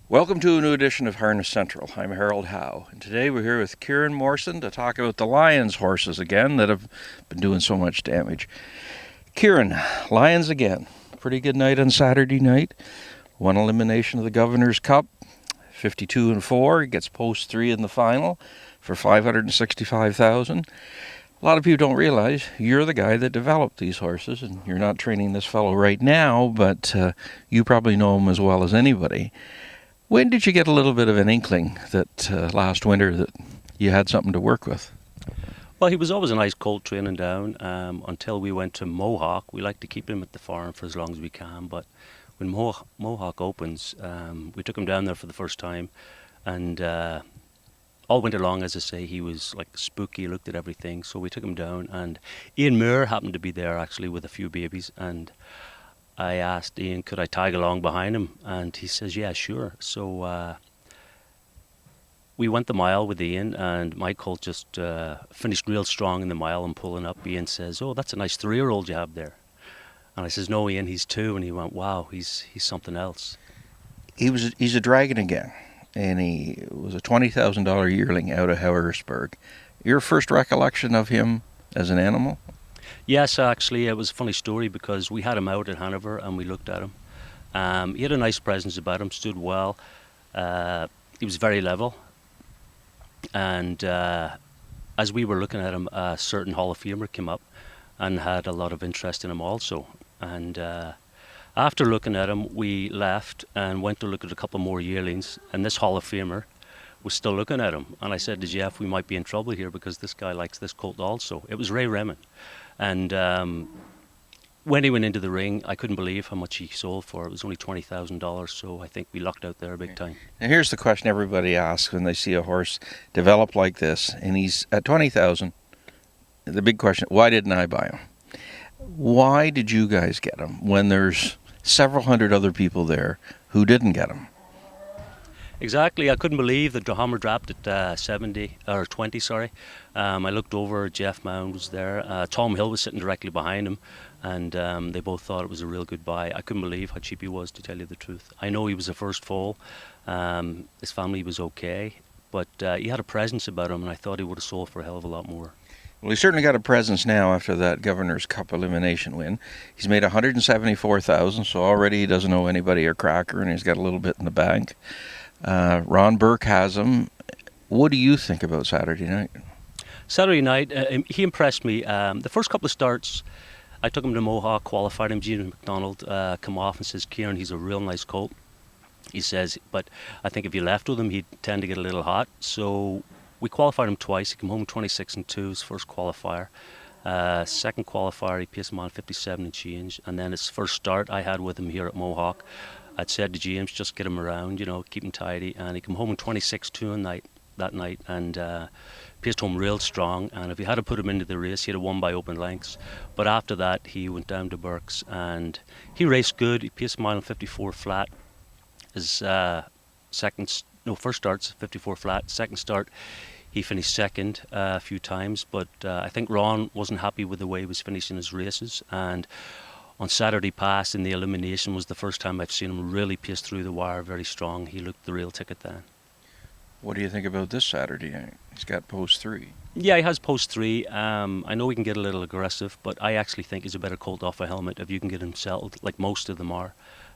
Welcome to a new edition of Harness Central. I'm Harold Howe, and today we're here with Kieran Morrison to talk about the Lions horses again that have been doing so much damage. Kieran, Lions again. Pretty good night on Saturday night. One elimination of the Governor's Cup, 52-4. He gets post 3 in the final for $565,000. A lot of people don't realize you're the guy that developed these horses, and you're not training this fellow right now, but you probably know him as well as anybody. When did you get a little bit of an inkling that last winter that you had something to work with? Well, he was always a nice colt training down until we went to Mohawk. We like to keep him at the farm for as long as we can, but when Mohawk opens, we took him down there for the first time, and all winter long, as I say, he was like spooky, looked at everything, so we took him down, and Ian Muir happened to be there actually with a few babies, and I asked Ian, could I tag along behind him? And he says, yeah, sure. So we went the mile with Ian, and my colt just finished real strong in the mile and pulling up. Ian says, oh, that's a nice 3-year-old you have there. And I says, no, Ian, he's 2. And he went, wow, he's something else. He's a dragon again, and he was a $20,000 yearling out of Harrisburg. Your first recollection of him as an animal? Yes, actually, it was a funny story because we had him out at Hanover and we looked at him. He had a nice presence about him, stood well. He was very level. And as we were looking at him, a certain Hall of Famer came up and had a lot of interest in him also. And after looking at him, we left and went to look at a couple more yearlings. And this Hall of Famer was still looking at him. And I said to Jeff, we might be in trouble here because this guy likes this colt also. It was Ray Remon. And when he went into the ring, I couldn't believe how much he sold for. It was only $20,000, so I think we lucked out there big time. Now here's the question everybody asks when they see a horse develop like this, and he's at $20,000. The big question, why didn't I buy him? Why did you guys get him when there's several hundred other people there who didn't get him? Exactly. I couldn't believe that Hammer dropped at 20, sorry. I looked over, Jeff Mound was there. Tom Hill was sitting directly behind him, and they both thought it was a real good buy. I couldn't believe how cheap he was, to tell you the truth. I know he was a first foal. His family was okay, but he had a presence about him, and I thought he would have sold for a hell of a lot more. Well, he's certainly got a presence now after that Governor's Cup elimination win. He's made $174,000, so already he doesn't owe anybody a cracker, and he's got a little bit in the bank. Ron Burke has him. What do you think about Saturday night? Saturday night, he impressed me. The first couple of starts, I took him to Mohawk, qualified him. Gene McDonald come off and says, Kieran, he's a real nice colt. He says, but I think if you left with him, he'd tend to get a little hot. So we qualified him twice. He came home 26-2, his first qualifier. Second qualifier, he paced him on 57 and change. And then his first start I had with him here at Mohawk, I'd said to James, just get him around, keep him tidy. And he came home in 26-2 that night and paced home real strong. And if he had to put him into the race, he'd have won by open lengths. But after that, he went down to Burke's and he raced good. He paced a mile and 54 flat. His first start's 54 flat. Second start, he finished second a few times. But I think Ron wasn't happy with the way he was finishing his races. And on Saturday past in the elimination was the first time I've seen him really pace through the wire very strong. He looked the real ticket then. What do you think about this Saturday? He's got post 3. Yeah, he has post 3. I know he can get a little aggressive, but I actually think he's a better colt off a helmet if you can get him settled, like most of them are.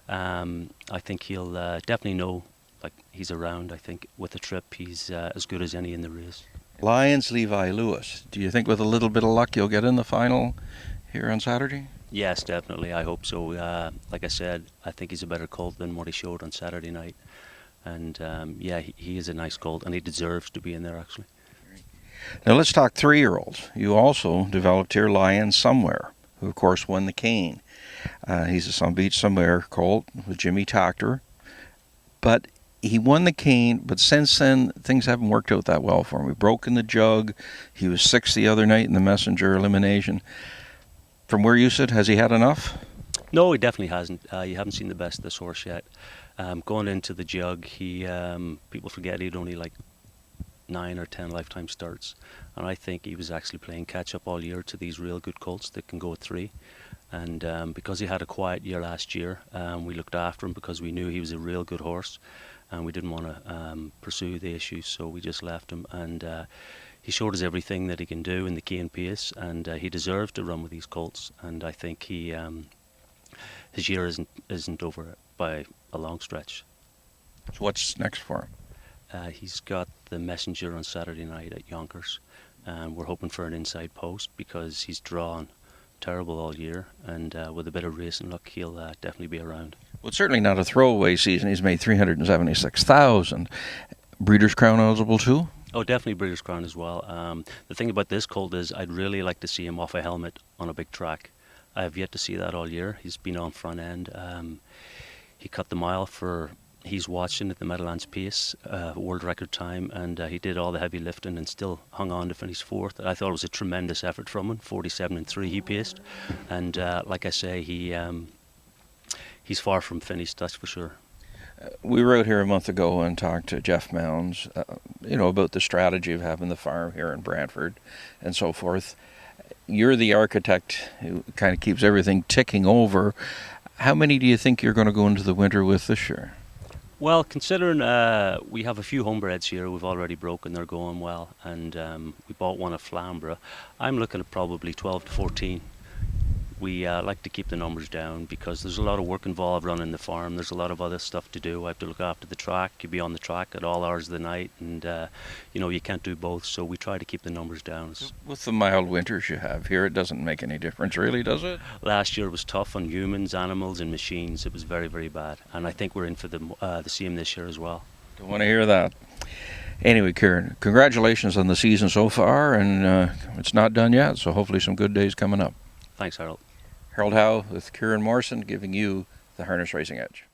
I think he'll definitely know like he's around. I think with the trip, he's as good as any in the race. Lions, Levi Lewis. Do you think with a little bit of luck you'll get in the final here on Saturday? Yes, definitely. I hope so. Like I said, I think he's a better colt than what he showed on Saturday night. And he is a nice colt, and he deserves to be in there, actually. Now let's talk 3-year-olds. You also developed here Lion Somewhere, who of course won the cane. He's a Some Beach Somewhere colt with Jimmy Tactor. But he won the cane, but since then things haven't worked out that well for him. He broke in the jug. He was 6th the other night in the Messenger elimination. From where you sit, has he had enough? No, he definitely hasn't. You haven't seen the best of this horse yet. Going into the jug, people forget he'd only like 9 or 10 lifetime starts. And I think he was actually playing catch up all year to these real good colts that can go at 3. And because he had a quiet year last year, we looked after him because we knew he was a real good horse. and we didn't want to pursue the issues, so we just left him. And he showed us everything that he can do in the key and pace, and he deserved to run with these colts. And I think his year isn't over by a long stretch. So what's next for him? He's got the Messenger on Saturday night at Yonkers, and we're hoping for an inside post because he's drawn terrible all year, and with a bit of racing luck, he'll definitely be around. Well, it's certainly not a throwaway season. He's made 376,000. Breeders' Crown eligible too? Oh, definitely Breeders' Crown as well. The thing about this colt is I'd really like to see him off a helmet on a big track. I have yet to see that all year. He's been on front end. He cut the mile for He's watching at the Meadowlands pace, world record time, and he did all the heavy lifting and still hung on to finish fourth. I thought it was a tremendous effort from him. 47.3 he paced, and like I say, he's far from finished. That's for sure. We were out here a month ago and talked to Jeff Mounds, about the strategy of having the farm here in Brantford and so forth. You're the architect who kind of keeps everything ticking over. How many do you think you're going to go into the winter with this year? Well, considering we have a few homebreds here, we've already broken, they're going well, and we bought one at Flamborough. I'm looking at probably 12 to 14. We like to keep the numbers down because there's a lot of work involved running the farm. There's a lot of other stuff to do. I have to look after the track. You be on the track at all hours of the night, and you can't do both. So we try to keep the numbers down. With the mild winters you have here, it doesn't make any difference, really, does it? Last year was tough on humans, animals, and machines. It was very, very bad, and I think we're in for the same this year as well. Don't want to hear that. Anyway, Kieran, congratulations on the season so far, and it's not done yet. So hopefully some good days coming up. Thanks, Harold. Harold Howe with Kieran Morrison, giving you the Harness Racing Edge.